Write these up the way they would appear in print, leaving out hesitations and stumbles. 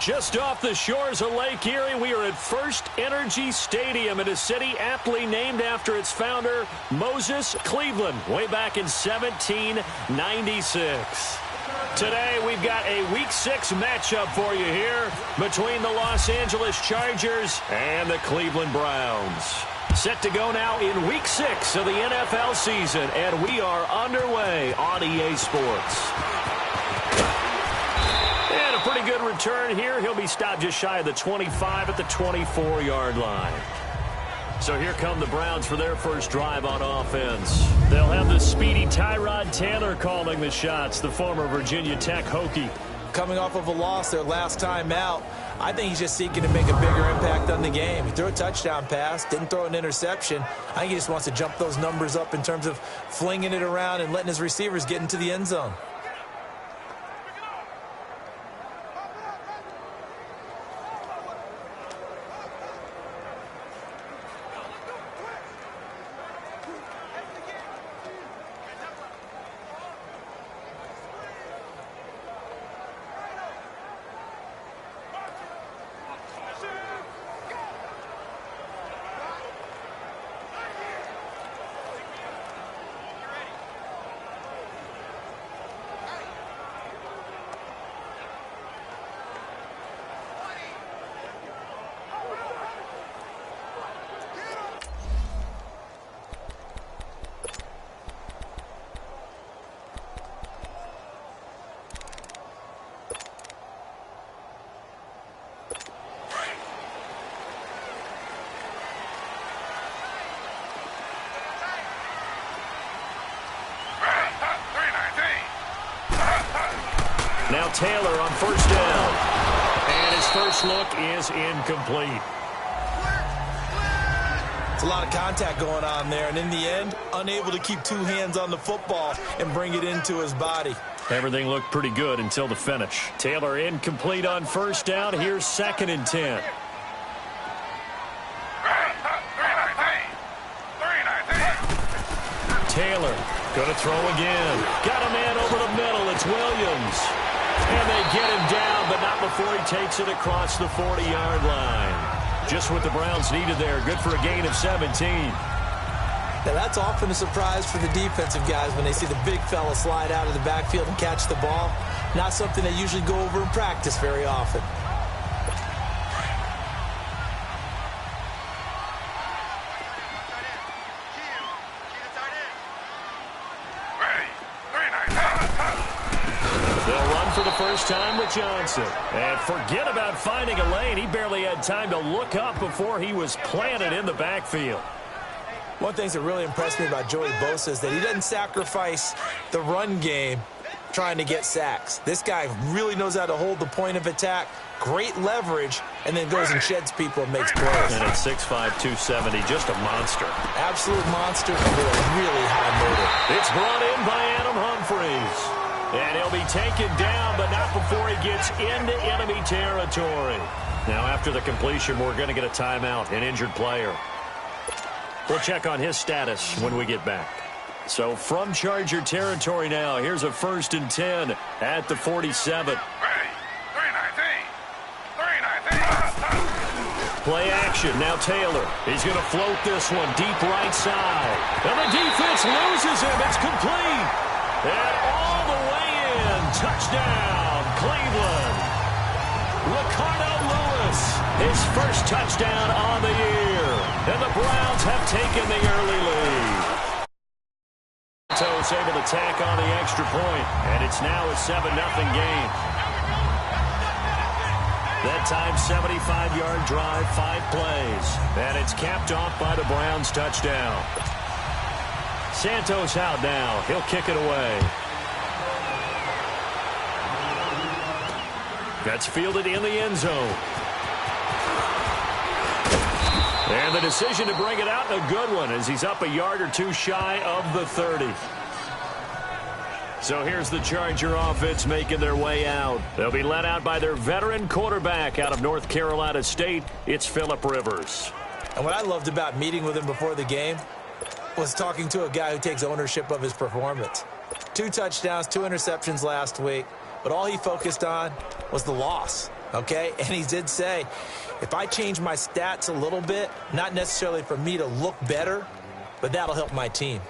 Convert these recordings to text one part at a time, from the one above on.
Just off the shores of Lake Erie, we are at First Energy Stadium in a city aptly named after its founder, Moses Cleveland, way back in 1796. Today, we've got a Week 6 matchup for you here between the Los Angeles Chargers and the Cleveland Browns. Set to go now in Week 6 of the NFL season, and we are underway on EA Sports. And a pretty good return here. He'll be stopped just shy of the 25 at the 24-yard line. So here come the Browns for their first drive on offense. They'll have the speedy Tyrod Taylor calling the shots, the former Virginia Tech Hokie. Coming off of a loss their last time out, I think he's just seeking to make a bigger impact on the game. He threw a touchdown pass, didn't throw an interception. I think he just wants to jump those numbers up in terms of flinging it around and letting his receivers get into the end zone. Now Taylor on first down. And his first look is incomplete. It's a lot of contact going on there, and in the end, unable to keep two hands on the football and bring it into his body. Everything looked pretty good until the finish. Taylor incomplete on first down. Here's 2nd and 10. Taylor going to throw again. Got a man over the middle. It's Williams. And they get him down, but not before he takes it across the 40-yard line. Just what the Browns needed there. Good for a gain of 17. Now, that's often a surprise for the defensive guys when they see the big fella slide out of the backfield and catch the ball. Not something they usually go over in practice very often. First time with Johnson. And forget about finding a lane. He barely had time to look up before he was planted in the backfield. One thing that really impressed me about Joey Bosa is that he doesn't sacrifice the run game trying to get sacks. This guy really knows how to hold the point of attack, great leverage, and then goes and sheds people and makes plays. And at 6'5", 270, just a monster. Absolute monster with a really high motor. It's brought in by Adam Humphries. And he'll be taken down, but not before he gets into enemy territory. Now, after the completion, we're going to get a timeout, an injured player. We'll check on his status when we get back. So from Charger territory now, here's a 1st and 10 at the 47. Play action. Now Taylor. He's going to float this one deep right side. And the defense loses him. It's complete. And all the way in. Touchdown, Cleveland. Ricardo Lewis, his first touchdown on the year. And the Browns have taken the early lead. Toes able to tack on the extra point, and it's now a 7-0 game. That time, 75-yard drive, 5 plays. And it's capped off by the Browns' touchdown. Santos out now. He'll kick it away. That's fielded in the end zone. And the decision to bring it out, a good one, as he's up a yard or two shy of the 30. So here's the Charger offense making their way out. They'll be led out by their veteran quarterback out of North Carolina State. It's Phillip Rivers. And what I loved about meeting with him before the game was talking to a guy who takes ownership of his performance. 2 touchdowns, 2 interceptions last week, but all he focused on was the loss. okay? And he did say, if I change my stats a little bit, not necessarily for me to look better, but that'll help my team.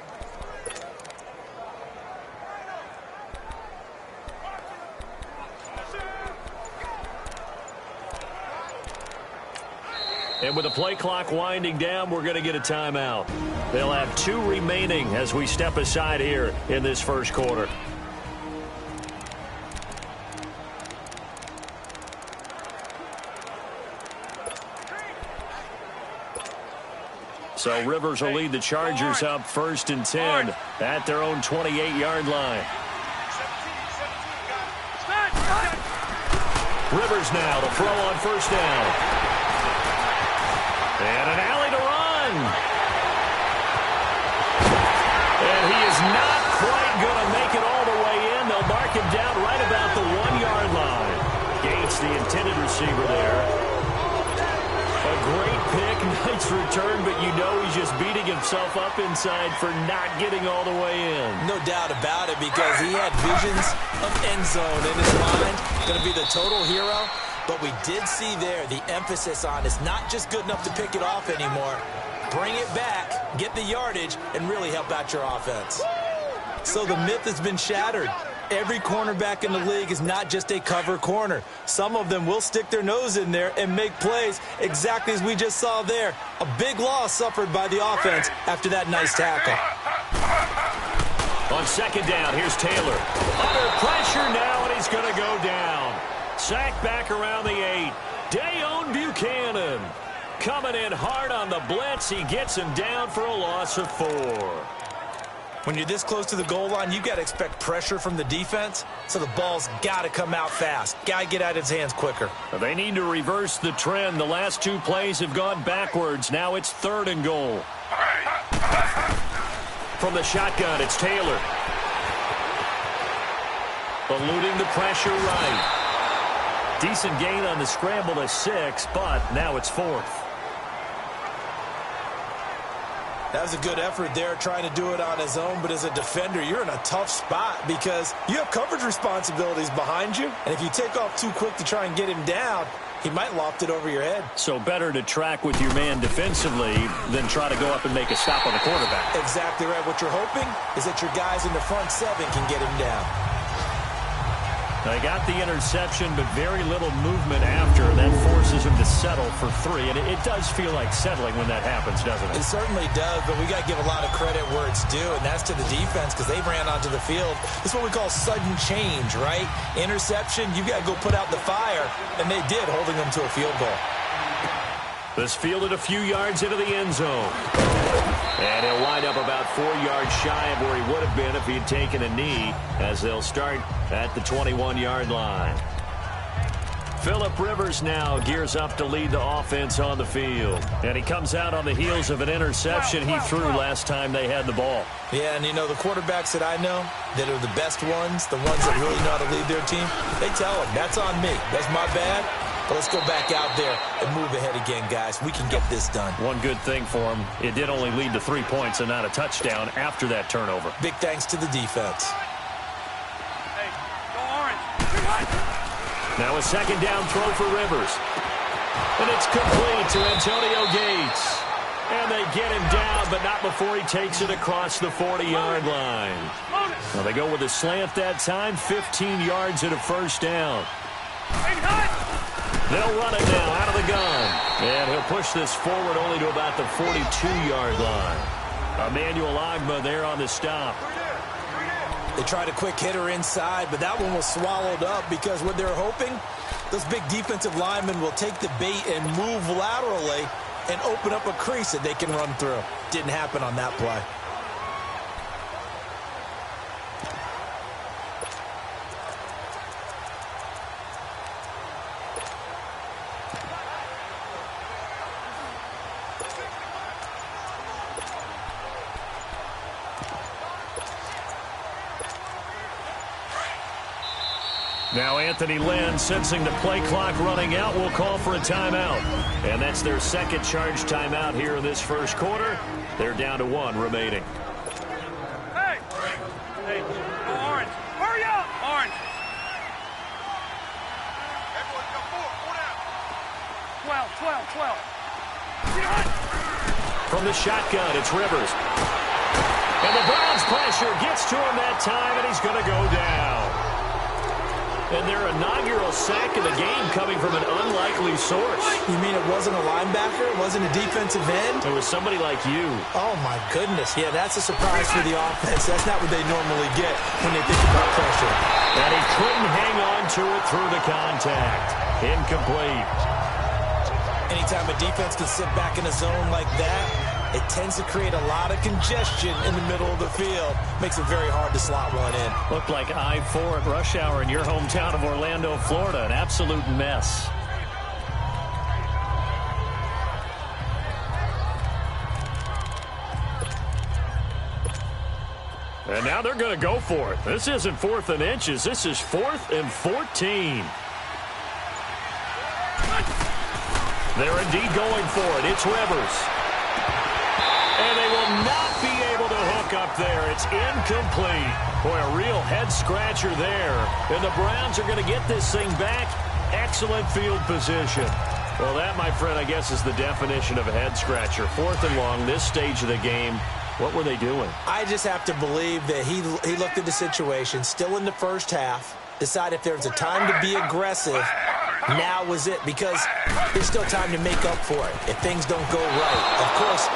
And with the play clock winding down, we're going to get a timeout. They'll have 2 remaining as we step aside here in this first quarter. So Rivers will lead the Chargers up 1st and 10 at their own 28-yard line. Rivers now to throw on 1st down. And an alley to run. And he is not quite going to make it all the way in. They'll mark him down right about the 1-yard line. Gates, the intended receiver there. A great pick, nice return, but you know he's just beating himself up inside for not getting all the way in. No doubt about it, because he had visions of end zone in his mind. Going to be the total hero. But we did see there the emphasis on it's not just good enough to pick it off anymore. Bring it back, get the yardage, and really help out your offense. So the myth has been shattered. Every cornerback in the league is not just a cover corner. Some of them will stick their nose in there and make plays exactly as we just saw there. A big loss suffered by the offense after that nice tackle. On 2nd down, here's Taylor. Under pressure now, and he's going to go down. Sacked back around the 8. Dayon Buchanan coming in hard on the blitz. He gets him down for a loss of 4. When you're this close to the goal line, you got to expect pressure from the defense, so the ball's got to come out fast. Got to get out of his hands quicker. They need to reverse the trend. The last 2 plays have gone backwards. Now it's 3rd and goal. From the shotgun, it's Taylor. Eluding the pressure right. Decent gain on the scramble to 6, but now it's 4th. That was a good effort there, trying to do it on his own, but as a defender, you're in a tough spot because you have coverage responsibilities behind you, and if you take off too quick to try and get him down, he might loft it over your head. So better to track with your man defensively than try to go up and make a stop on the quarterback. Exactly right. What you're hoping is that your guys in the front 7 can get him down. They got the interception, but very little movement after. That forces him to settle for 3, and it does feel like settling when that happens, doesn't it? It certainly does, but we got to give a lot of credit where it's due, and that's to the defense because they ran onto the field. This is what we call sudden change, right? Interception, you got to go put out the fire, and they did, holding them to a field goal. This fielded a few yards into the end zone. And he'll wind up about 4 yards shy of where he would have been if he had taken a knee, as they'll start at the 21-yard line. Phillip Rivers now gears up to lead the offense on the field. And he comes out on the heels of an interception he threw last time they had the ball. Yeah, and you know, the quarterbacks that I know that are the best ones, the ones that really know how to lead their team, they tell them, that's on me. That's my bad. But let's go back out there and move ahead again, guys. We can get this done. One good thing for him, it did only lead to 3 points and not a touchdown after that turnover. Big thanks to the defense. Hey, go Orange. Now a 2nd down throw for Rivers. And it's complete to Antonio Gates. And they get him down, but not before he takes it across the 40-yard line. Well, they go with a slant that time, 15 yards at a 1st down. They'll run it now out of the gun. And he'll push this forward only to about the 42-yard line. Emmanuel Ogbah there on the stop. They tried a quick hitter inside, but that one was swallowed up because what they're hoping, those big defensive linemen will take the bait and move laterally and open up a crease that they can run through. Didn't happen on that play. Now Anthony Lynn, sensing the play clock running out, will call for a timeout. And that's their 2nd charge timeout here in this first quarter. They're down to 1 remaining. Hey! Hey, go Orange. Hurry up! Orange. Everyone Twelve, 12. From the shotgun, it's Rivers. And the Browns pressure gets to him that time, and he's going to go down. And their inaugural sack of the game coming from an unlikely source. You mean it wasn't a linebacker? It wasn't a defensive end? It was somebody like you. Oh, my goodness. Yeah, that's a surprise for the offense. That's not what they normally get when they think about pressure. And he couldn't hang on to it through the contact. Incomplete. Anytime a defense can sit back in a zone like that, it tends to create a lot of congestion in the middle of the field. Makes it very hard to slot one in. Looked like I-4 at rush hour in your hometown of Orlando, Florida. An absolute mess. And now they're going to go for it. This isn't 4th and inches. This is 4th and 14. They're indeed going for it. It's Rivers. And they will not be able to hook up there. It's incomplete. Boy, a real head-scratcher there. And the Browns are going to get this thing back. Excellent field position. Well, that, my friend, I guess is the definition of a head-scratcher. 4th and long, this stage of the game. What were they doing? I just have to believe that he looked at the situation, still in the first half, decided if there was a time to be aggressive, now was it, because there's still time to make up for it if things don't go right. Of course,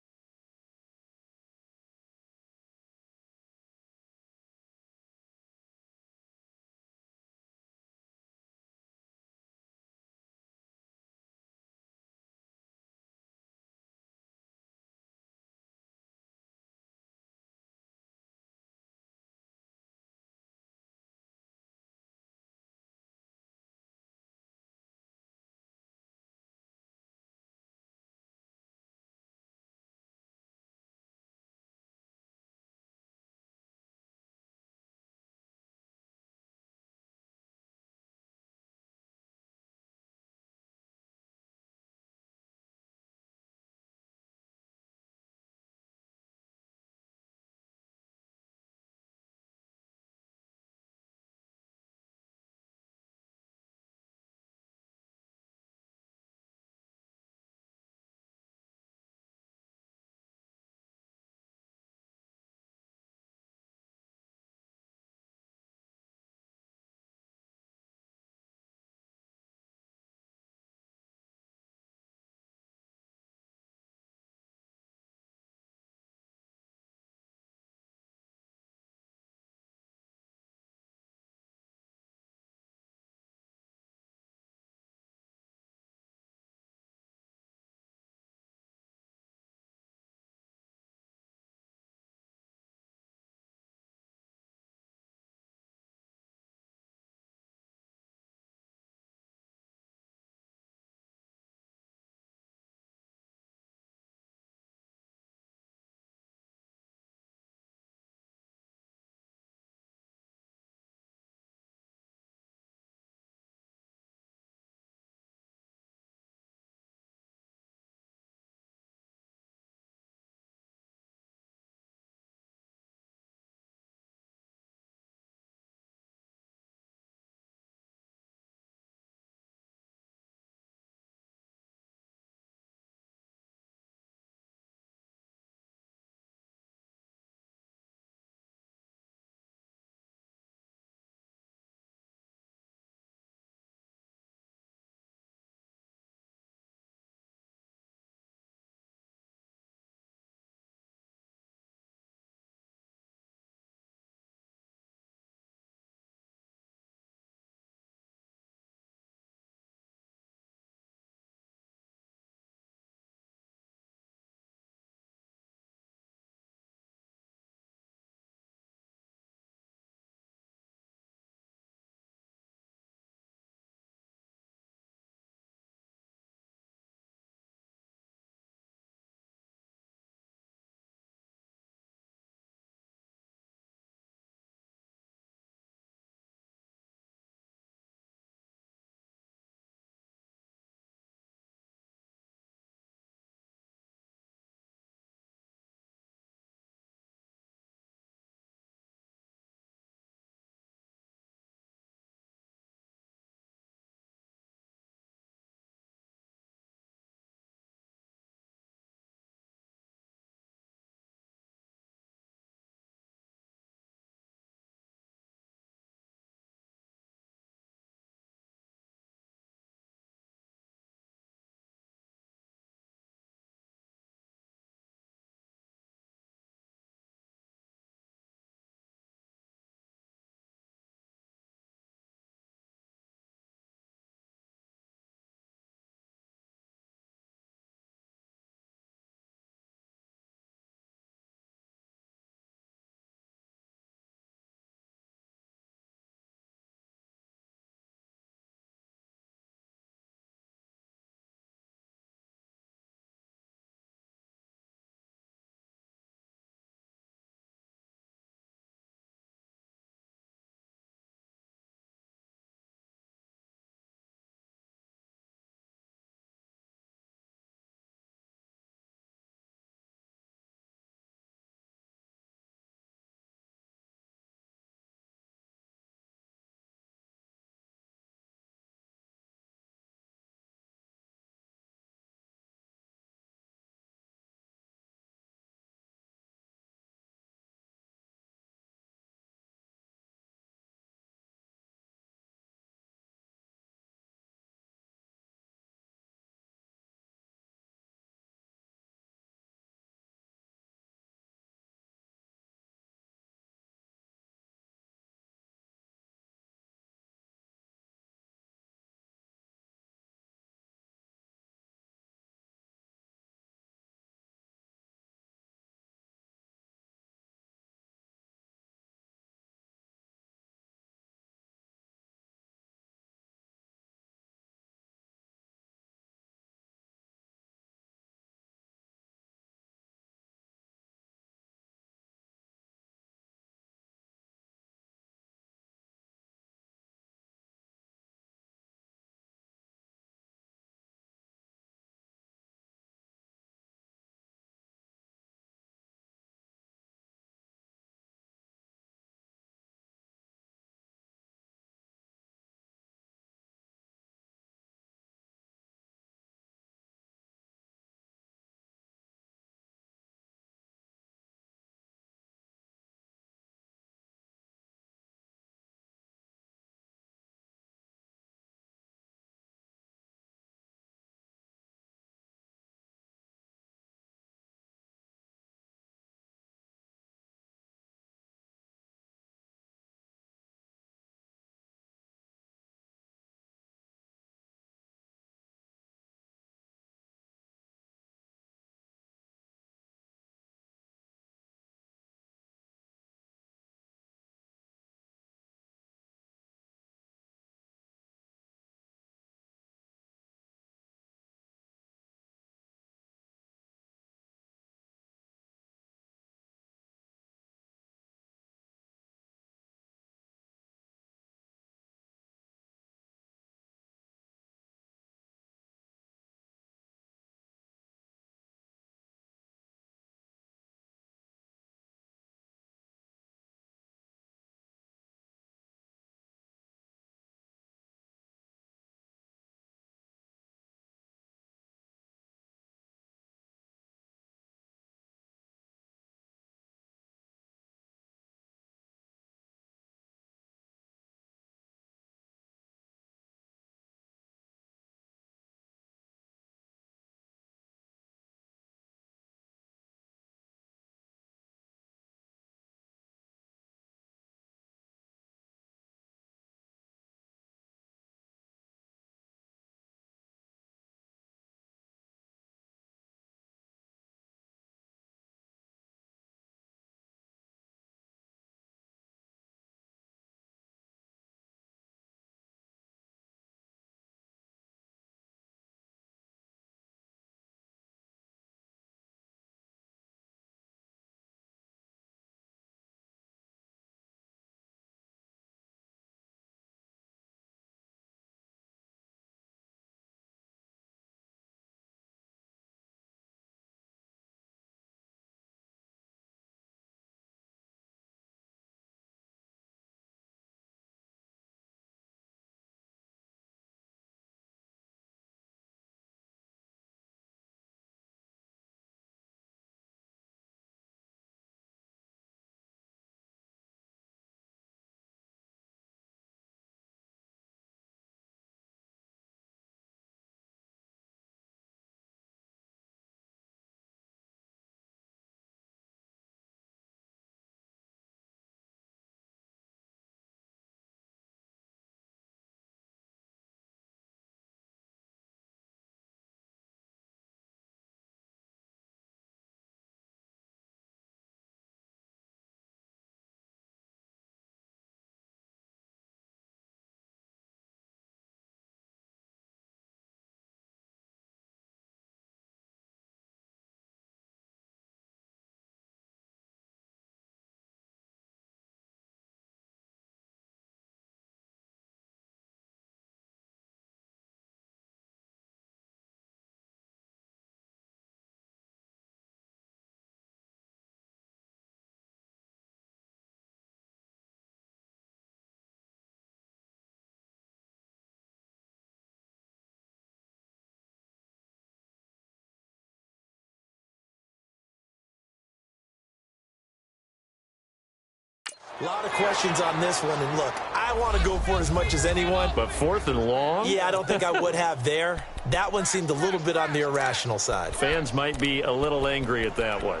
A lot of questions on this one, and look, I want to go for it as much as anyone. But 4th and long? Yeah, I don't think I would have there. That one seemed a little bit on the irrational side. Fans might be a little angry at that one.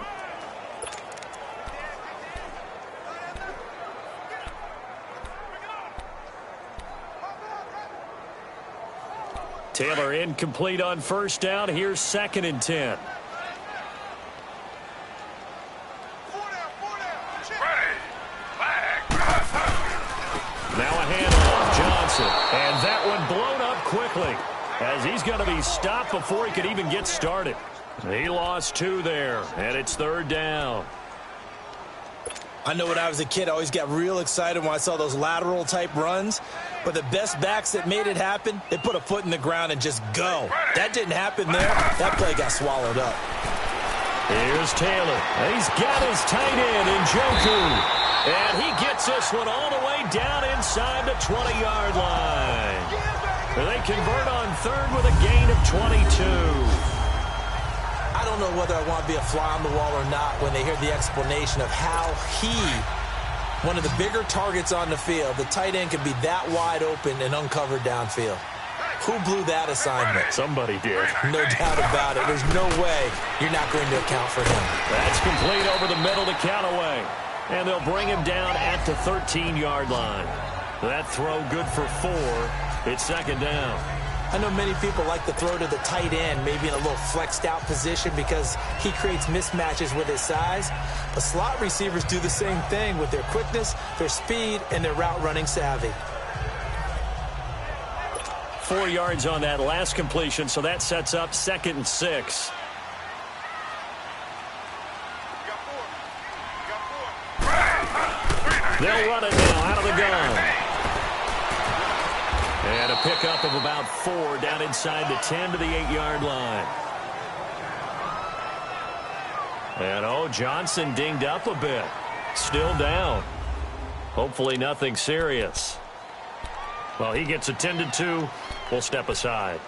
Taylor incomplete on first down. Here's 2nd and 10. Now a handoff, Johnson. And that one blown up quickly as he's going to be stopped before he could even get started. He lost 2 there, and it's 3rd down. I know when I was a kid, I always got real excited when I saw those lateral-type runs. But the best backs that made it happen, they put a foot in the ground and just go. That didn't happen there. That play got swallowed up. Here's Taylor. He's got his tight end in Njoku. And he gets this one all the way down inside the 20-yard line. They convert on 3rd with a gain of 22. I don't know whether I want to be a fly on the wall or not when they hear the explanation of how one of the bigger targets on the field, the tight end could be that wide open and uncovered downfield. Who blew that assignment? Somebody did. No doubt about it. There's no way you're not going to account for him. That's complete over the middle to Callaway. And they'll bring him down at the 13-yard line. That throw good for 4. It's 2nd down. I know many people like to throw to the tight end, maybe in a little flexed out position because he creates mismatches with his size. But slot receivers do the same thing with their quickness, their speed, and their route running savvy. 4 yards on that last completion, so that sets up 2nd and 6. They'll run it now out of the gun. And a pickup of about 4 down inside the 10 to the 8-yard line. And, Johnson dinged up a bit. Still down. Hopefully nothing serious. Well, he gets attended to. We'll step aside.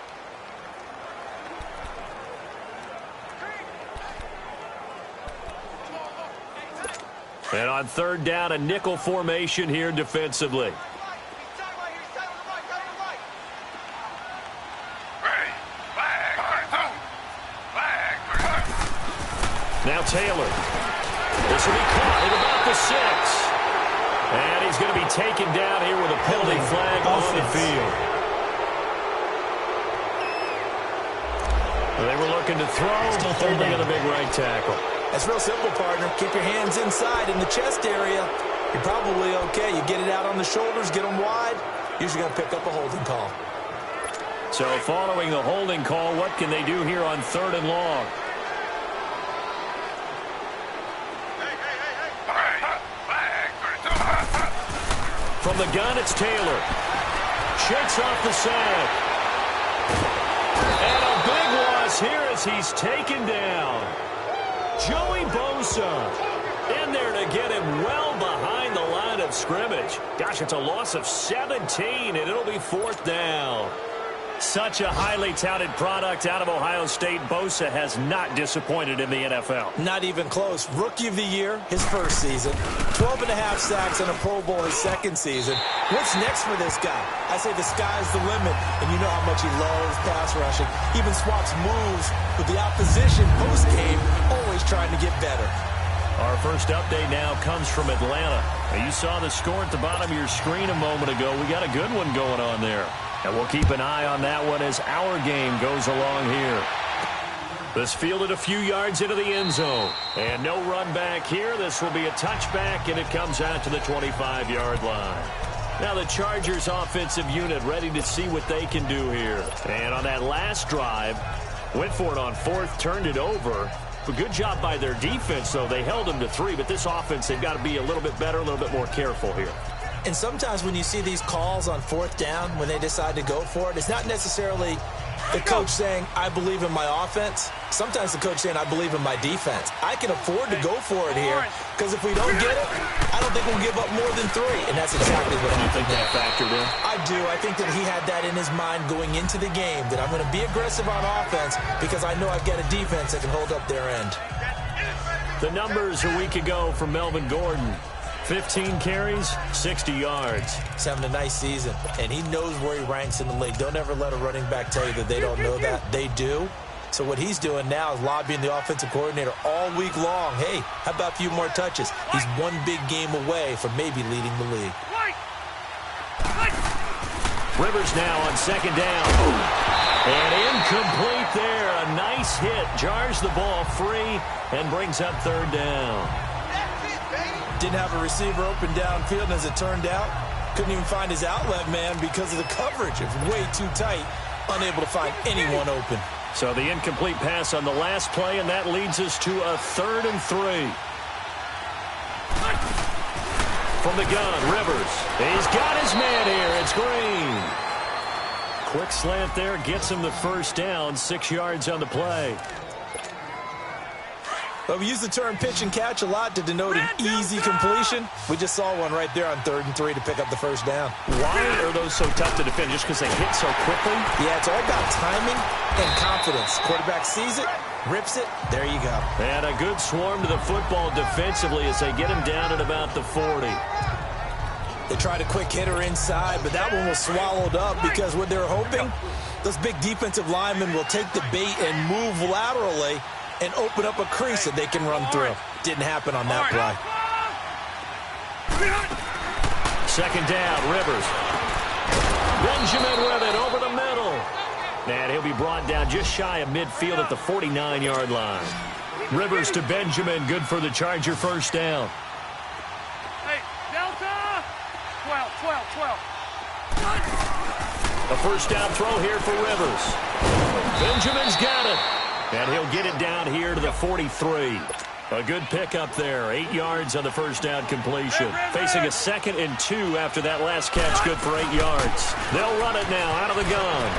And on 3rd down, a nickel formation here defensively. Now Taylor. This will be caught at about the 6. And he's going to be taken down here with a penalty flag on the field. They were looking to throw, holding on the big right tackle. That's real simple, partner. Keep your hands inside in the chest area. You're probably okay. You get it out on the shoulders, get them wide. Usually going to pick up a holding call. So following the holding call, what can they do here on 3rd and long? From the gun, it's Taylor. Shakes off the sack. And a big loss here as he's taken down. Joey Bosa in there to get him well behind the line of scrimmage. Gosh, it's a loss of 17, and it'll be 4th down. Such a highly touted product out of Ohio State. Bosa has not disappointed in the NFL. Not even close. Rookie of the year, his first season. 12.5 sacks and a Pro Bowl his second season. What's next for this guy? I say the sky's the limit, and you know how much he loves pass rushing. Even swaps moves with the opposition post-game, always trying to get better. Our first update now comes from Atlanta. Now, you saw the score at the bottom of your screen a moment ago. We got a good one going on there. And we'll keep an eye on that one as our game goes along here. This fielded a few yards into the end zone. And no run back here. This will be a touchback, and it comes out to the 25-yard line. Now the Chargers offensive unit ready to see what they can do here. And on that last drive, went for it on 4th, turned it over. But good job by their defense, though. They held them to 3, but this offense, they've got to be a little bit better, a little bit more careful here. And sometimes when you see these calls on 4th down, when they decide to go for it, it's not necessarily the coach saying, I believe in my offense. Sometimes the coach saying, I believe in my defense. I can afford to go for it here because if we don't get it, I don't think we'll give up more than 3. And that's exactly what I think that factored in. I do. I think that he had that in his mind going into the game, that I'm going to be aggressive on offense because I know I've got a defense that can hold up their end. The numbers a week ago from Melvin Gordon. 15 carries, 60 yards. He's having a nice season, and he knows where he ranks in the league. Don't ever let a running back tell you that they don't know that. They do. So what he's doing now is lobbying the offensive coordinator all week long. Hey, how about a few more touches? He's one big game away from maybe leading the league. Rivers now on second down. And incomplete there. A nice hit. Jars the ball free and brings up third down. Didn't have a receiver open downfield, and as it turned out, couldn't even find his outlet man because of the coverage. It was way too tight, unable to find anyone open. So the incomplete pass on the last play, and that leads us to a 3rd and 3. From the gun, Rivers. He's got his man here. It's Green. Quick slant there, gets him the first down, 6 yards on the play. Well, we use the term pitch and catch a lot to denote an easy completion. We just saw one right there on 3rd and 3 to pick up the first down. Why are those so tough to defend? Just because they hit so quickly? Yeah, it's all about timing and confidence. Quarterback sees it, rips it, there you go. And a good swarm to the football defensively as they get him down at about the 40. They tried a quick hitter inside, but that one was swallowed up because what they're hoping, those big defensive linemen will take the bait and move laterally and open up a crease that they can run through. Didn't happen on that play. Second down, Rivers. Benjamin with it over the middle. And he'll be brought down just shy of midfield at the 49-yard line. Rivers to Benjamin, good for the Charger first down. Hey, Delta! 12. A first down throw here for Rivers. Benjamin's got it. And he'll get it down here to the 43. A good pickup there. 8 yards on the first down completion. Facing a 2nd and 2 after that last catch. Good for 8 yards. They'll run it now out of the gun.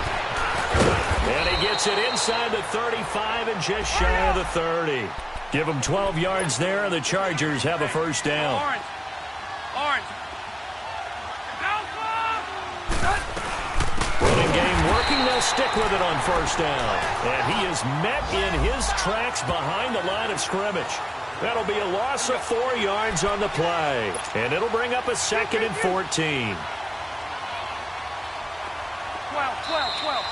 And he gets it inside the 35 and just shy of the 30. Give them 12 yards there, and the Chargers have a first down. Orange. Running game working. They'll stick with it on first down. And he is met in his tracks behind the line of scrimmage. That'll be a loss of 4 yards on the play. And it'll bring up a 2nd and 14. 12.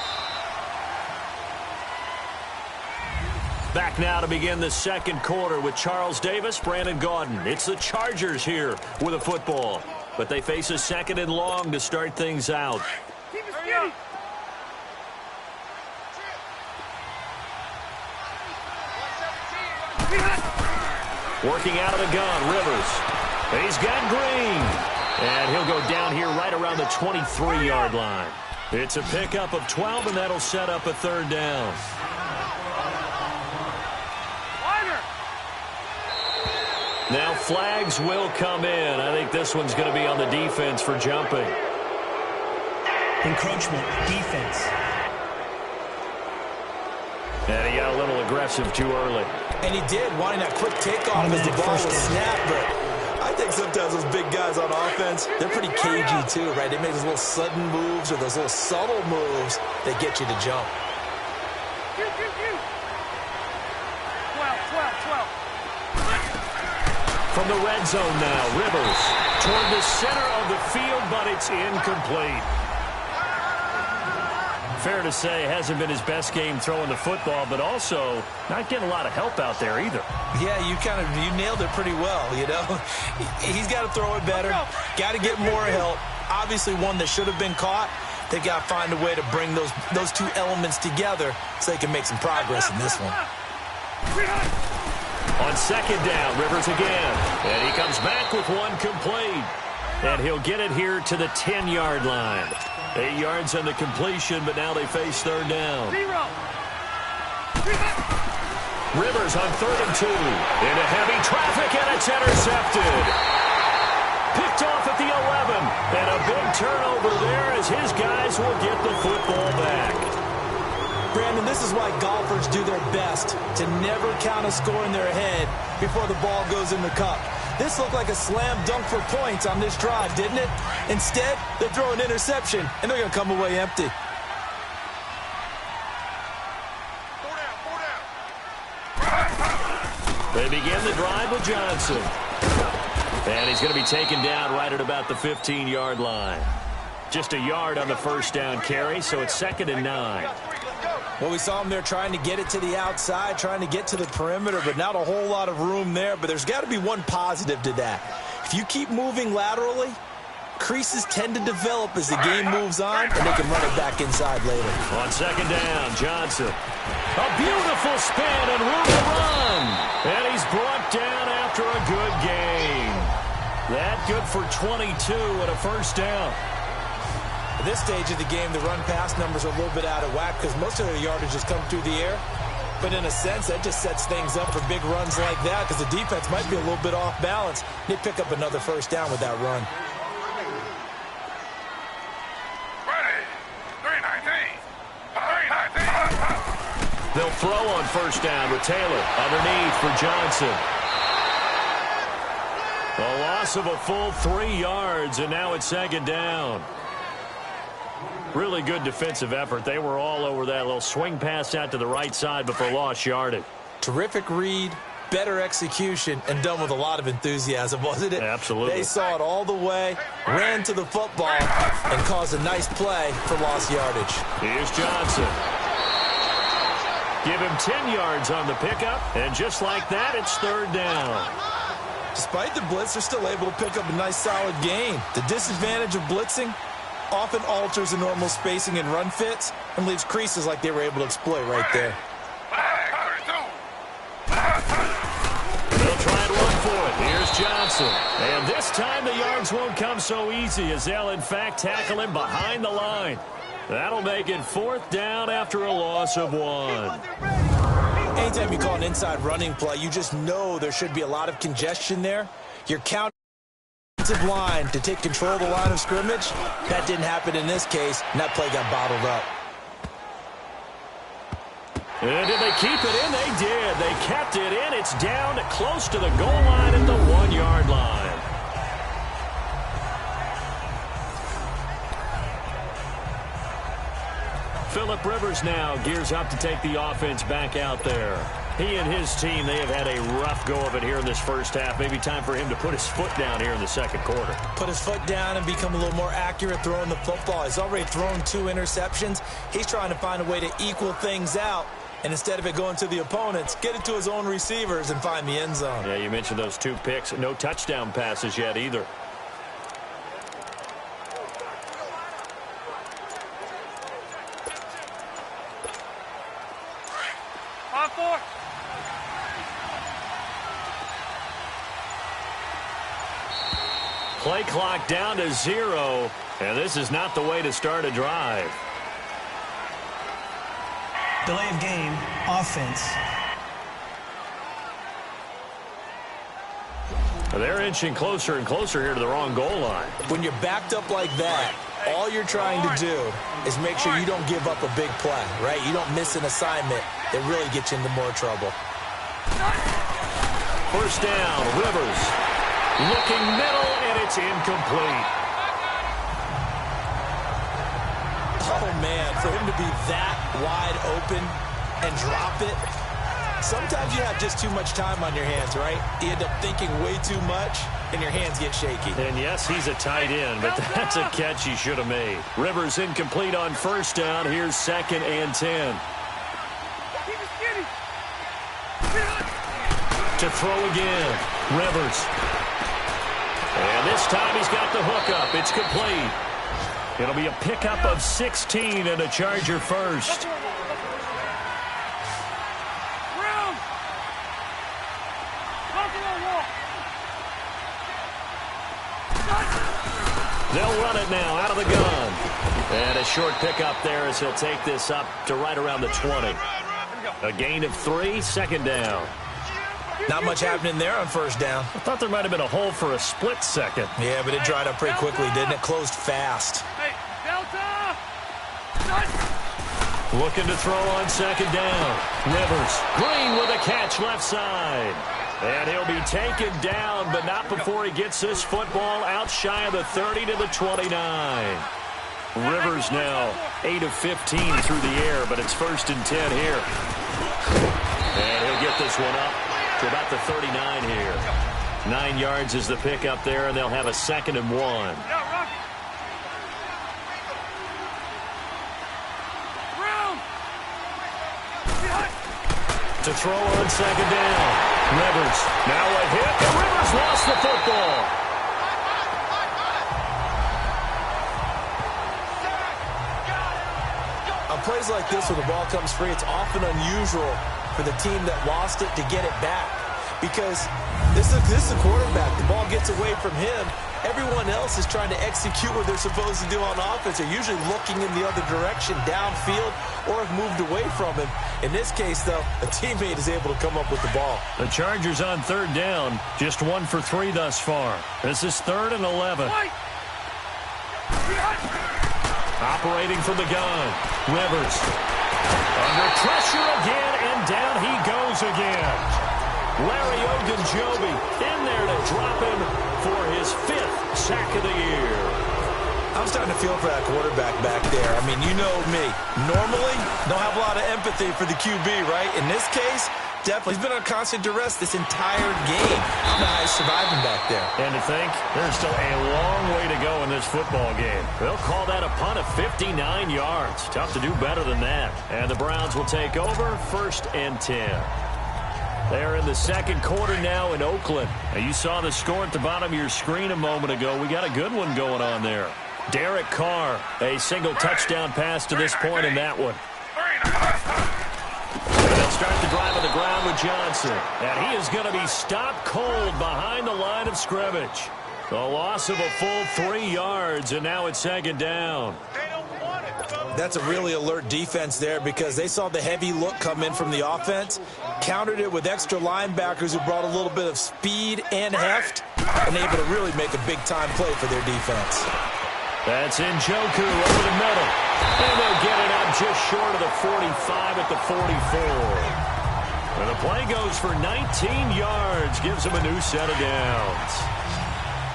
Back now to begin the second quarter with Charles Davis, Brandon Gaudin. It's the Chargers here with a football. But they face a 2nd and long to start things out. Keep it steady. Working out of the gun, Rivers. He's got Green. And he'll go down here right around the 23-yard line. It's a pickup of 12, and that'll set up a 3rd down. Now flags will come in. I think this one's going to be on the defense for jumping. Encroachment, defense. And he got a little aggressive too early. And he did, wanting that quick takeoff as the ball was snapped. But I think sometimes those big guys on offense, they're pretty cagey too, right? They make those little sudden moves or those little subtle moves that get you to jump. 12. From the red zone now, Rivers toward the center of the field, but it's incomplete. Fair to say, hasn't been his best game throwing the football, but also not getting a lot of help out there either. Yeah, you nailed it pretty well, you know. He's got to throw it better, got to get more help. Obviously one that should have been caught. They got to find a way to bring those two elements together so they can make some progress in this one. On second down, Rivers again. And he comes back with one complete. And he'll get it here to the 10-yard line. 8 yards on the completion, but now they face 3rd down. Rivers on 3rd and 2. Into heavy traffic, and it's intercepted. Picked off at the 11. And a big turnover there as his guys will get the football back. Brandon, this is why golfers do their best to never count a score in their head before the ball goes in the cup. This looked like a slam dunk for points on this drive, didn't it? Instead, they throw an interception, and they're going to come away empty. They begin the drive with Johnson. And he's going to be taken down right at about the 15-yard line. Just a yard on the first down carry, so it's 2nd and 9. Well, we saw him there trying to get it to the outside, trying to get to the perimeter, but not a whole lot of room there. But there's got to be one positive to that. If you keep moving laterally, creases tend to develop as the game moves on, and they can run it back inside later. On 2nd down, Johnson. A beautiful spin and room to run. And he's brought down after a good gain. That good for 22 and a first down. At this stage of the game, the run-pass numbers are a little bit out of whack because most of their yardage has come through the air. But in a sense, that just sets things up for big runs like that because the defense might be a little bit off balance. They pick up another first down with that run. They'll throw on first down with Taylor underneath for Johnson. A loss of a full 3 yards, and now it's 2nd down. Really good defensive effort. They were all over that little swing pass out to the right side before lost yardage. Terrific read, better execution, and done with a lot of enthusiasm, wasn't it? Absolutely. They saw it all the way, ran to the football, and caused a nice play for lost yardage. Here's Johnson. Give him 10 yards on the pickup, and just like that, it's 3rd down. Despite the blitz, they're still able to pick up a nice, solid gain. The disadvantage of blitzing often alters the normal spacing and run fits and leaves creases like they were able to exploit right there. They'll try and run for it. Here's Johnson. And this time the yards won't come so easy as they'll, in fact, tackle him behind the line. That'll make it 4th down after a loss of 1. Anytime you call an inside running play, you just know there should be a lot of congestion there. You're counting line to take control of the line of scrimmage. That didn't happen in this case, and that play got bottled up. And did they keep it in? They did. They kept it in. It's down close to the goal line at the 1-yard line. Phillip Rivers now gears up to take the offense back out there. He and his team, they have had a rough go of it here in this first half. Maybe time for him to put his foot down here in the 2nd quarter. Put his foot down and become a little more accurate throwing the football. He's already thrown 2 interceptions. He's trying to find a way to equal things out. And instead of it going to the opponents, get it to his own receivers and find the end zone. Yeah, you mentioned those 2 picks. No touchdown passes yet either. Play clock down to 0, and this is not the way to start a drive. Delay of game, offense. They're inching closer and closer here to the wrong goal line. When you're backed up like that, all you're trying to do is make sure you don't give up a big play, right? You don't miss an assignment that really gets you into more trouble. First down, Rivers. Looking middle, and it's incomplete. Oh, man, for him to be that wide open and drop it, sometimes you have just too much time on your hands, right? You end up thinking way too much, and your hands get shaky. And, yes, he's a tight end, but that's a catch he should have made. Rivers incomplete on first down. Here's 2nd and 10. To throw again, Rivers. And this time he's got the hook up. It's complete. It'll be a pickup of 16 and a Charger first. They'll run it now out of the gun. And a short pickup there as he'll take this up to right around the 20. A gain of 3, 2nd down. Not much happening there on first down. I thought there might have been a hole for a split second. Yeah, but it dried up pretty quickly, didn't it? Closed fast. Hey, Delta! Looking to throw on 2nd down. Rivers. Green with a catch left side. And he'll be taken down, but not before he gets this football out shy of the 30 to the 29. Rivers now 8 of 15 through the air, but it's 1st and 10 here. And he'll get this one up to about the 39 here. 9 yards is the pickup there, and they'll have a 2nd and 1. Yeah, Rocky. Round. To throw on 2nd down. Rivers. Now a hit, and Rivers lost the football. On plays like this where the ball comes free, it's often unusual for the team that lost it to get it back. Because this is the quarterback. The ball gets away from him. Everyone else is trying to execute what they're supposed to do on offense. They're usually looking in the other direction, downfield, or have moved away from him. In this case, though, a teammate is able to come up with the ball. The Chargers on 3rd down, just 1 for 3 thus far. This is 3rd and 11. Operating from the gun. Rivers. Under pressure again, and down he goes again. Larry Ogunjobi in there to drop him for his 5th sack of the year. I'm starting to feel for that quarterback back there. I mean, you know me. Normally, don't have a lot of empathy for the QB, right? In this case, definitely. He's been on constant duress this entire game. I don't know how he's surviving back there. And to think, there's still a long way to go in this football game. They'll call that a punt of 59 yards. Tough to do better than that. And the Browns will take over, 1st and 10. They're in the 2nd quarter now in Oakland. Now, you saw the score at the bottom of your screen a moment ago. We got a good one going on there. Derek Carr, a single touchdown pass to this point in that one. And they'll start the drive on the ground with Johnson. And he is going to be stopped cold behind the line of scrimmage. A loss of a full 3 yards, and now it's 2nd down. That's a really alert defense there because they saw the heavy look come in from the offense, countered it with extra linebackers who brought a little bit of speed and heft, and able to really make a big-time play for their defense. That's Njoku over the middle. And they'll get it up just short of the 45 at the 44. And the play goes for 19 yards, gives them a new set of downs.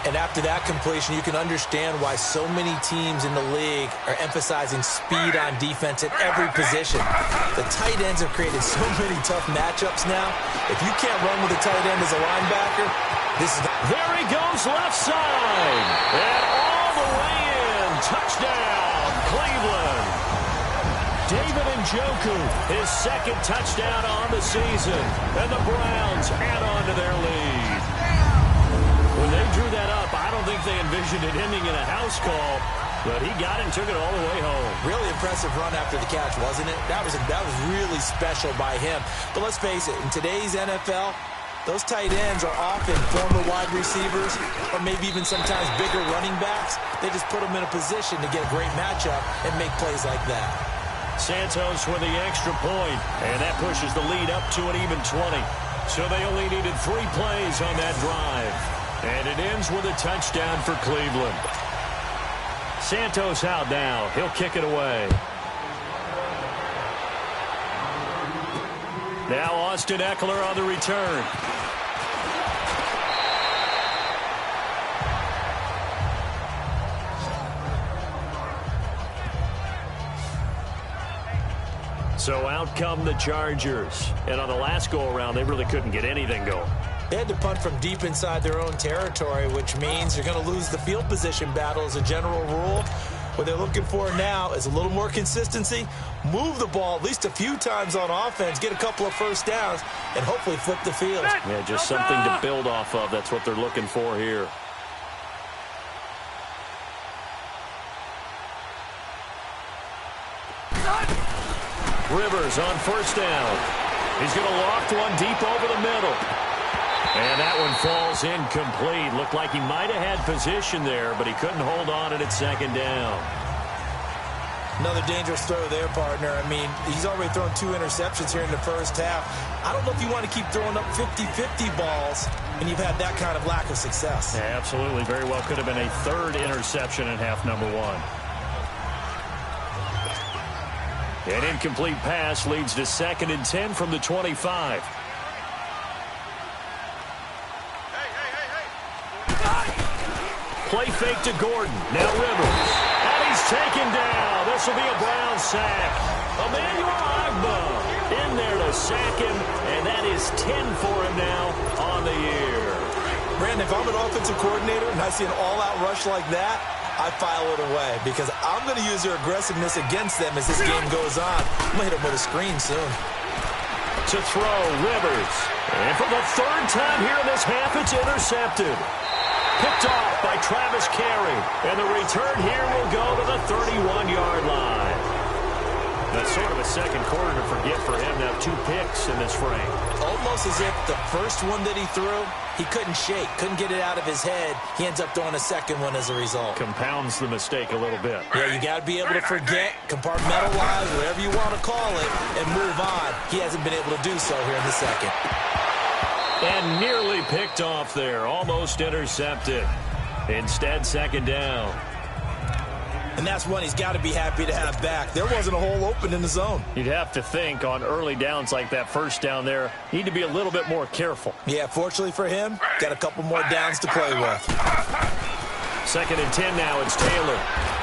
And after that completion, you can understand why so many teams in the league are emphasizing speed on defense at every position. The tight ends have created so many tough matchups now. If you can't run with a tight end as a linebacker, this is... There he goes left side. And all the way in. Touchdown, Cleveland. David Njoku, his 2nd touchdown on the season. And the Browns add on to their lead. When they drew that up, I don't think they envisioned it ending in a house call, but he got it and took it all the way home. Really impressive run after the catch, wasn't it? That was really special by him. But let's face it, in today's NFL, those tight ends are often former wide receivers or maybe even sometimes bigger running backs. They just put them in a position to get a great matchup and make plays like that. Santos with the extra point, and that pushes the lead up to an even 20. So they only needed 3 plays on that drive. And it ends with a touchdown for Cleveland. Santos out now. He'll kick it away. Now Austin Eckler on the return. So out come the Chargers. And on the last go-around, they really couldn't get anything going. They had to punt from deep inside their own territory, which means you're going to lose the field position battle as a general rule. What they're looking for now is a little more consistency, move the ball at least a few times on offense, get a couple of first downs, and hopefully flip the field. Yeah, just something to build off of. That's what they're looking for here. Rivers on 1st down. He's going to loft one deep over the middle. And that one falls incomplete. Looked like he might have had position there, but he couldn't hold on it at 2nd down. Another dangerous throw there, partner. I mean, he's already thrown 2 interceptions here in the first half. I don't know if you want to keep throwing up 50-50 balls when you've had that kind of lack of success. Yeah, absolutely. Very well could have been a 3rd interception in half number 1. An incomplete pass leads to 2nd and 10 from the 25. Play fake to Gordon. Now Rivers. And he's taken down. This will be a Brown sack. Emmanuel Agba in there to sack him. And that is 10 for him now on the year. Brandon, if I'm an offensive coordinator and I see an all-out rush like that, I file it away because I'm going to use their aggressiveness against them as this game goes on. I'm going to hit them with a screen soon. To throw, Rivers. And for the third time here in this half, it's intercepted. Picked off by Travis Carey. And the return here will go to the 31-yard line. That's sort of a second quarter to forget for him. Now 2 picks in this frame. Almost as if the first one that he threw, he couldn't shake, couldn't get it out of his head. He ends up throwing a second one as a result. Compounds the mistake a little bit. Yeah, you got to be able to forget, compartmentalize, whatever you want to call it, and move on. He hasn't been able to do so here in the second. And nearly picked off there. Almost intercepted. Instead, second down. And that's one he's got to be happy to have back. There wasn't a hole open in the zone. You'd have to think on early downs like that first down there, need to be a little bit more careful. Yeah, fortunately for him, got a couple more downs to play with. 2nd and 10 now. It's Taylor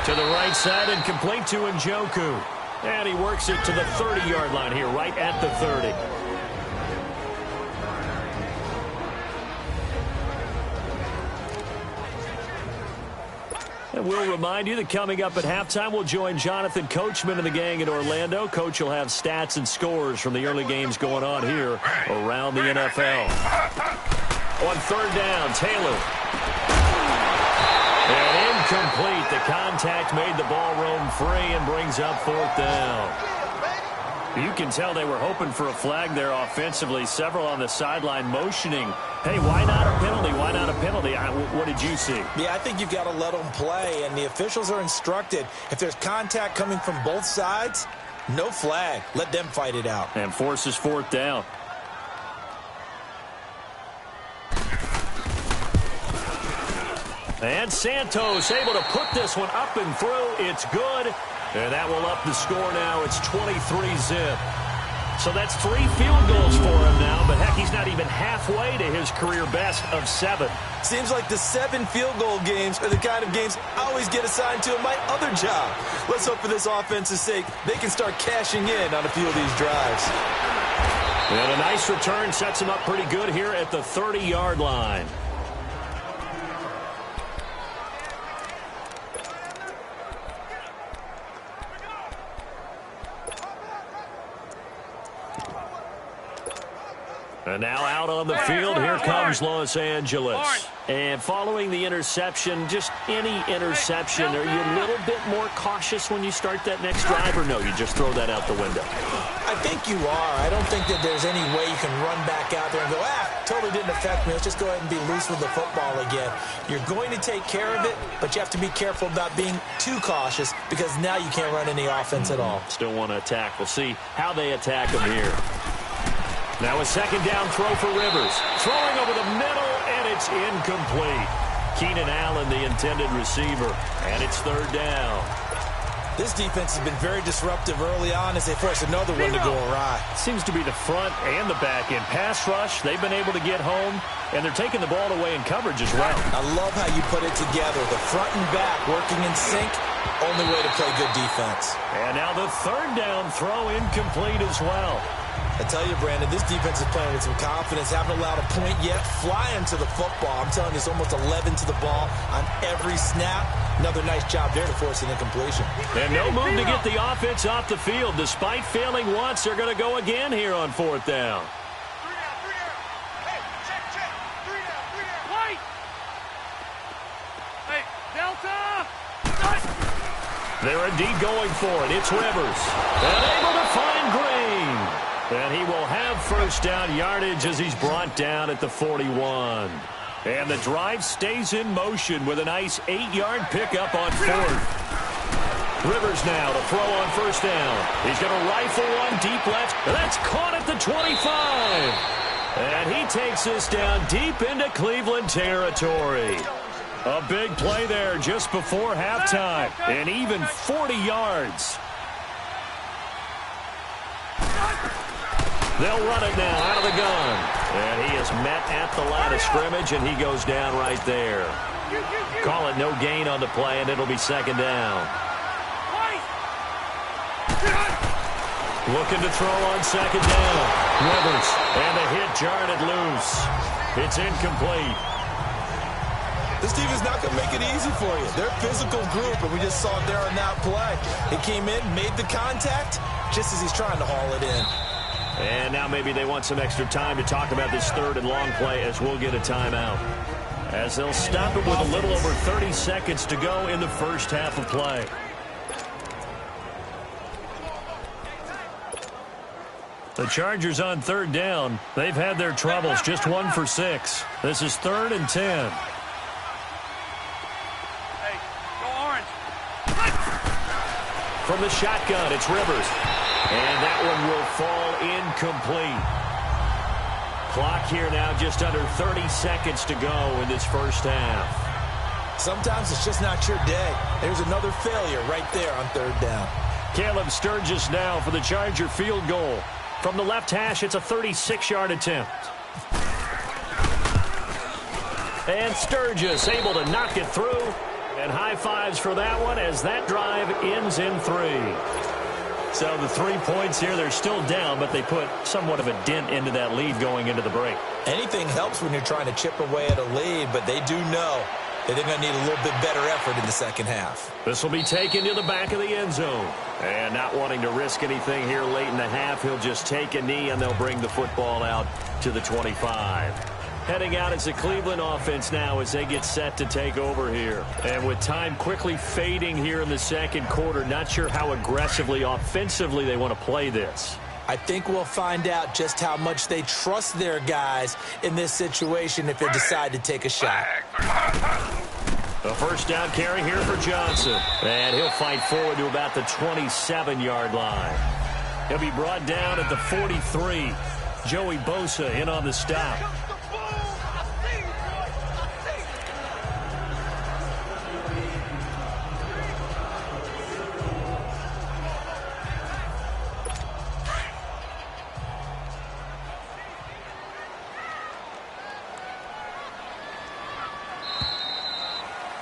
to the right side and complete to Njoku. And he works it to the 30-yard line here, right at the 30. And we'll remind you that coming up at halftime, we'll join Jonathan Coachman and the gang in Orlando. Coach will have stats and scores from the early games going on here around the NFL. On 3rd down, Taylor. And incomplete. The contact made the ball roam free and brings up 4th down. You can tell they were hoping for a flag there offensively. Several on the sideline motioning. Hey, why not a penalty? Why not a penalty? What did you see? Yeah, I think you've got to let them play, and the officials are instructed. If there's contact coming from both sides, no flag. Let them fight it out. And forces 4th down. And Santos able to put this one up and through. It's good. And that will up the score now. It's 23-zip. So that's 3 field goals for him now. But, heck, he's not even halfway to his career best of 7. Seems like the 7 field goal games are the kind of games I always get assigned to in my other job. Let's hope for this offense's sake they can start cashing in on a few of these drives. And a nice return sets him up pretty good here at the 30-yard line. And now out on the field, here comes Los Angeles. And following the interception, just any interception, are you a little bit more cautious when you start that next drive, or no, you just throw that out the window? I think you are. I don't think that there's any way you can run back out there and go, totally didn't affect me. Let's just go ahead and be loose with the football again. You're going to take care of it, but you have to be careful about being too cautious because now you can't run any offense at all. Still want to attack. We'll see how they attack them here. Now a 2nd down throw for Rivers. Throwing over the middle, and it's incomplete. Keenan Allen, the intended receiver, and it's 3rd down. This defense has been very disruptive early on as they force another one to go awry. Seems to be the front and the back end. Pass rush, they've been able to get home, and they're taking the ball away in coverage as well. I love how you put it together. The front and back working in sync, only way to play good defense. And now the 3rd down throw incomplete as well. I tell you, Brandon, this defense is playing with some confidence. Haven't allowed a point yet. Flying to the football. I'm telling you, it's almost 11 to the ball on every snap. Another nice job there to force an incompletion. And no move to get the offense off the field. Despite failing once, they're going to go again here on 4th down. Hey, check. 3 down. Wait. Hey, Delta. They're indeed going for it. It's Rivers. And able to find Green. And he will have 1st down yardage as he's brought down at the 41. And the drive stays in motion with a nice 8-yard pickup on 4th. Rivers now to throw on 1st down. He's going to rifle one deep left. That's caught at the 25. And he takes this down deep into Cleveland territory. A big play there just before halftime. And even 40 yards. They'll run it now out of the gun. And he is met at the line of scrimmage, and he goes down right there. Call it no gain on the play, and it'll be 2nd down. Looking to throw on 2nd down. Rivers, and the hit jarred it loose. It's incomplete. This team is not going to make it easy for you. They're a physical group, and we just saw it there on that play. He came in, made the contact, just as he's trying to haul it in. And now maybe they want some extra time to talk about this third and long play as we'll get a timeout. As they'll stop it with a little over 30 seconds to go in the first half of play. The Chargers on third down. They've had their troubles, just 1 for 6. This is 3rd and 10. Hey, go orange. From the shotgun, it's Rivers. And that one will fall incomplete. Clock here now just under 30 seconds to go in this first half. Sometimes it's just not your day. There's another failure right there on third down. Caleb Sturgis now for the Charger field goal. From the left hash, it's a 36-yard attempt. And Sturgis able to knock it through. And high fives for that one as that drive ends in 3. So the 3 points here, they're still down, but they put somewhat of a dent into that lead going into the break. Anything helps when you're trying to chip away at a lead, but they do know that they're going to need a little bit better effort in the second half. This will be taken to the back of the end zone. And not wanting to risk anything here late in the half, he'll just take a knee, and they'll bring the football out to the 25. Heading out is the Cleveland offense now as they get set to take over here. And with time quickly fading here in the second quarter, not sure how aggressively, offensively they want to play this. I think we'll find out just how much they trust their guys in this situation if they decide to take a shot. A first down carry here for Johnson. And he'll fight forward to about the 27-yard line. He'll be brought down at the 43. Joey Bosa in on the stop.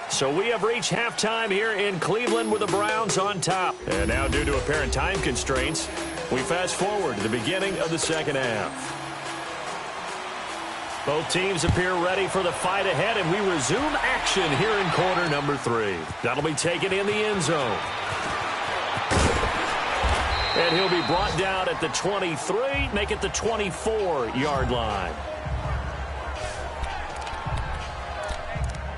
So we have reached halftime here in Cleveland with the Browns on top. And now due to apparent time constraints, we fast forward to the beginning of the second half. Both teams appear ready for the fight ahead, and we resume action here in quarter number 3. That'll be taken in the end zone. And he'll be brought down at the 23, make it the 24-yard line.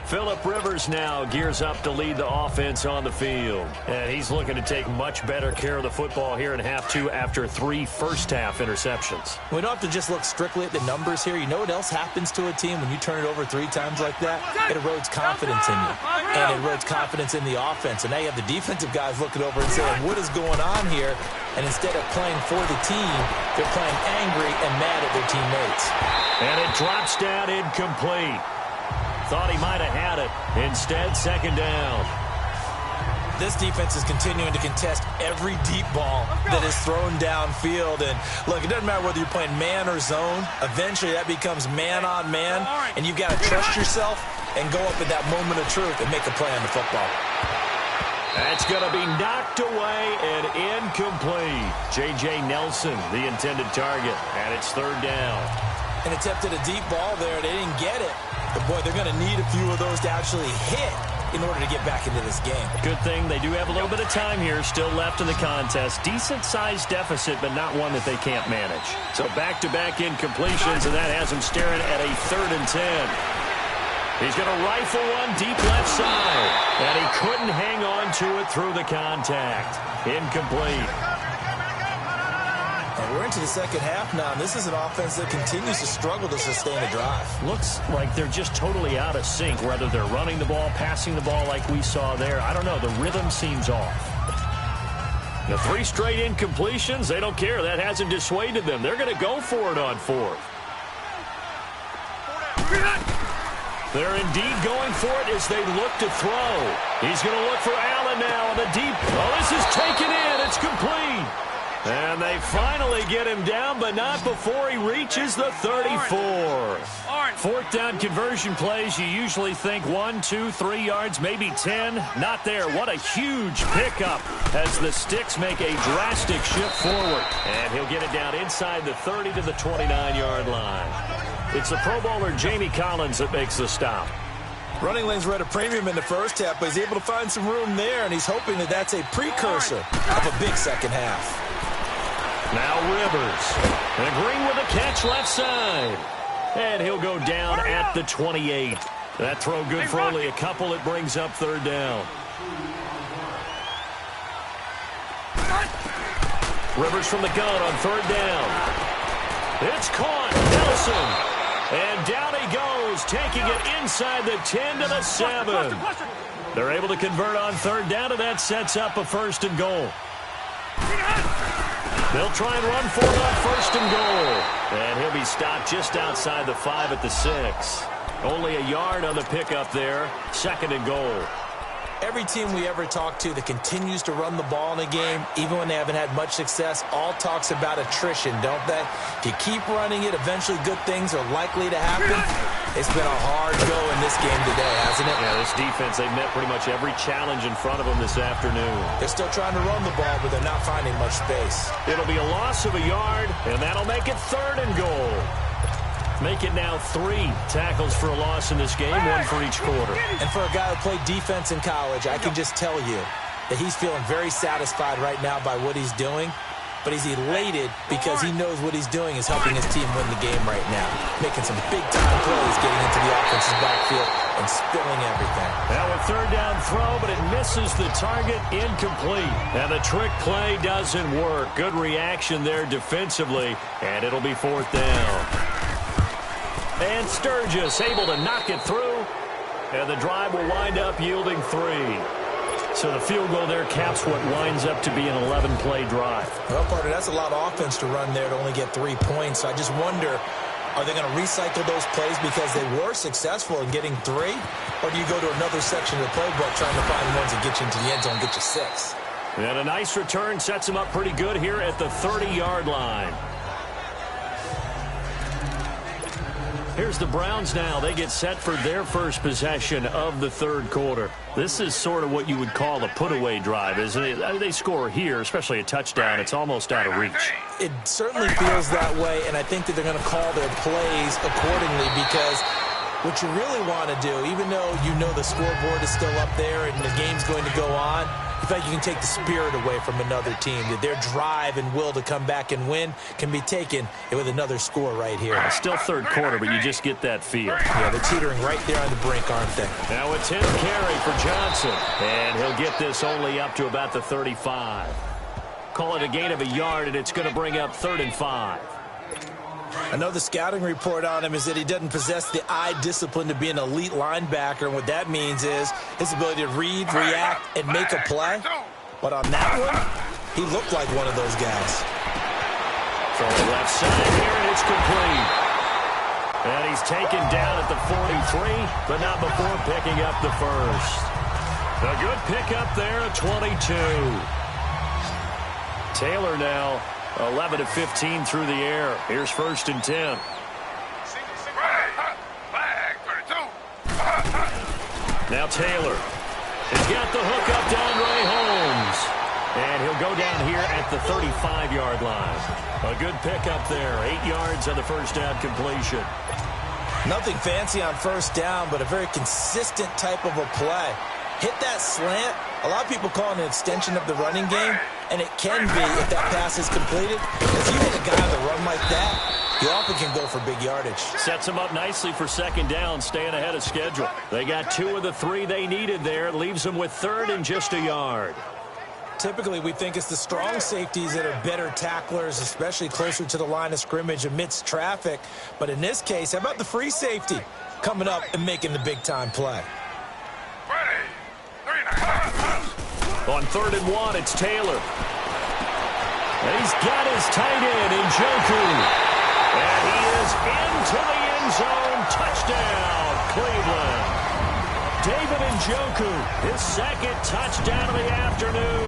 Phillip Rivers now gears up to lead the offense on the field. And he's looking to take much better care of the football here in half 2 after 3 first-half interceptions. We don't have to just look strictly at the numbers here. You know what else happens to a team when you turn it over 3 times like that? It erodes confidence in you. And it erodes confidence in the offense. And now you have the defensive guys looking over and saying, what is going on here? And instead of playing for the team, they're playing angry and mad at their teammates. And it drops down incomplete. Thought he might have had it. Instead, second down. This defense is continuing to contest every deep ball that is thrown downfield. And look, it doesn't matter whether you're playing man or zone. Eventually, that becomes man on man. And you've got to trust yourself and go up at that moment of truth and make a play on the football. That's going to be knocked away and incomplete. J.J. Nelson, the intended target. And it's third down. And attempted a deep ball there. They didn't get it. But, boy, they're going to need a few of those to actually hit in order to get back into this game. Good thing they do have a little bit of time here still left in the contest. Decent-sized deficit, but not one that they can't manage. So back-to-back incompletions, and that has him staring at a 3rd and 10. He's going to rifle one deep left side. And he couldn't hang on to it through the contact. Incomplete. And we're into the second half now, and this is an offense that continues to struggle to sustain a drive. Looks like they're just totally out of sync, whether they're running the ball, passing the ball like we saw there. I don't know. The rhythm seems off. The 3 straight incompletions, they don't care. That hasn't dissuaded them. They're going to go for it on 4th. They're indeed going for it as they look to throw. He's going to look for Allen now on the deep. Oh, this is taken in. It's complete. And they finally get him down, but not before he reaches the 34. 4th down conversion plays, you usually think 1, 2, 3 yards, maybe 10. Not there. What a huge pickup as the Sticks make a drastic shift forward. And he'll get it down inside the 30 to the 29-yard line. It's the Pro Bowler Jamie Collins that makes the stop. Running lanes were at a premium in the first half, but he's able to find some room there, and he's hoping that that's a precursor of a big second half. Now Rivers. And Green with a catch left side. And he'll go down at the 28. That throw good for only a couple. It brings up third down. Rivers from the gun on third down. It's caught. Nelson. And down he goes, taking it inside the 10 to the 7. They're able to convert on third down, and that sets up a first and goal. They'll try and run for it on first and goal. And he'll be stopped just outside the 5 at the 6. Only a yard on the pickup there. Second and goal. Every team we ever talk to that continues to run the ball in a game, even when they haven't had much success, all talks about attrition, don't they? If you keep running it, eventually good things are likely to happen. It's been a hard go in this game today, hasn't it? Yeah, this defense, they've met pretty much every challenge in front of them this afternoon. They're still trying to run the ball, but they're not finding much space. It'll be a loss of a yard, and that'll make it third and goal. Make it now 3 tackles for a loss in this game, 1 for each quarter. And for a guy who played defense in college, I can just tell you that he's feeling very satisfied right now by what he's doing. But he's elated because he knows what he's doing is helping his team win the game right now. Making some big-time plays, getting into the offense's backfield and spilling everything. Now a third down throw, but it misses the target, incomplete. And the trick play doesn't work. Good reaction there defensively, and it'll be fourth down. And Sturgis able to knock it through. And the drive will wind up yielding 3. So the field goal there caps what winds up to be an 11-play drive. Well, partner, that's a lot of offense to run there to only get 3 points. So I just wonder, are they going to recycle those plays because they were successful in getting 3? Or do you go to another section of the playbook trying to find ones that get you into the end zone and get you 6? And a nice return sets him up pretty good here at the 30-yard line. Here's the Browns now. They get set for their first possession of the third quarter. This is sort of what you would call a put-away drive, isn't it? They score here, especially a touchdown. It's almost out of reach. It certainly feels that way, and I think that they're going to call their plays accordingly because what you really want to do, even though you know the scoreboard is still up there and the game's going to go on, in fact, you can take the spirit away from another team. That their drive and will to come back and win can be taken with another score right here. It's still third quarter, but you just get that feel. Yeah, they're teetering right there on the brink, aren't they? Now a 10 carry for Johnson, and he'll get this only up to about the 35. Call it a gain of a yard, and it's going to bring up 3rd and 5. I know the scouting report on him is that he doesn't possess the eye discipline to be an elite linebacker, and what that means is his ability to read, react, and make a play. But on that one, he looked like one of those guys. From the left side here, and it's complete. And he's taken down at the 43, but not before picking up the first. A good pickup there at 22. Taylor now 11 of 15 through the air. Here's 1st and 10. Now Taylor has got the hook up to Andre Holmes. And he'll go down here at the 35-yard line. A good pickup there. 8 yards on the first down completion. Nothing fancy on first down, but a very consistent type of a play. Hit that slant. A lot of people call it an extension of the running game, and it can be if that pass is completed. If you hit a guy on the run like that, you often can go for big yardage. Sets him up nicely for second down, staying ahead of schedule. They got 2 of the 3 they needed there. Leaves them with 3rd and just a yard. Typically, we think it's the strong safeties that are better tacklers, especially closer to the line of scrimmage amidst traffic. But in this case, how about the free safety coming up and making the big-time play? On 3rd and 1, it's Taylor. And he's got his tight end, Njoku. And he is into the end zone. Touchdown, Cleveland. David Njoku, his 2nd touchdown of the afternoon.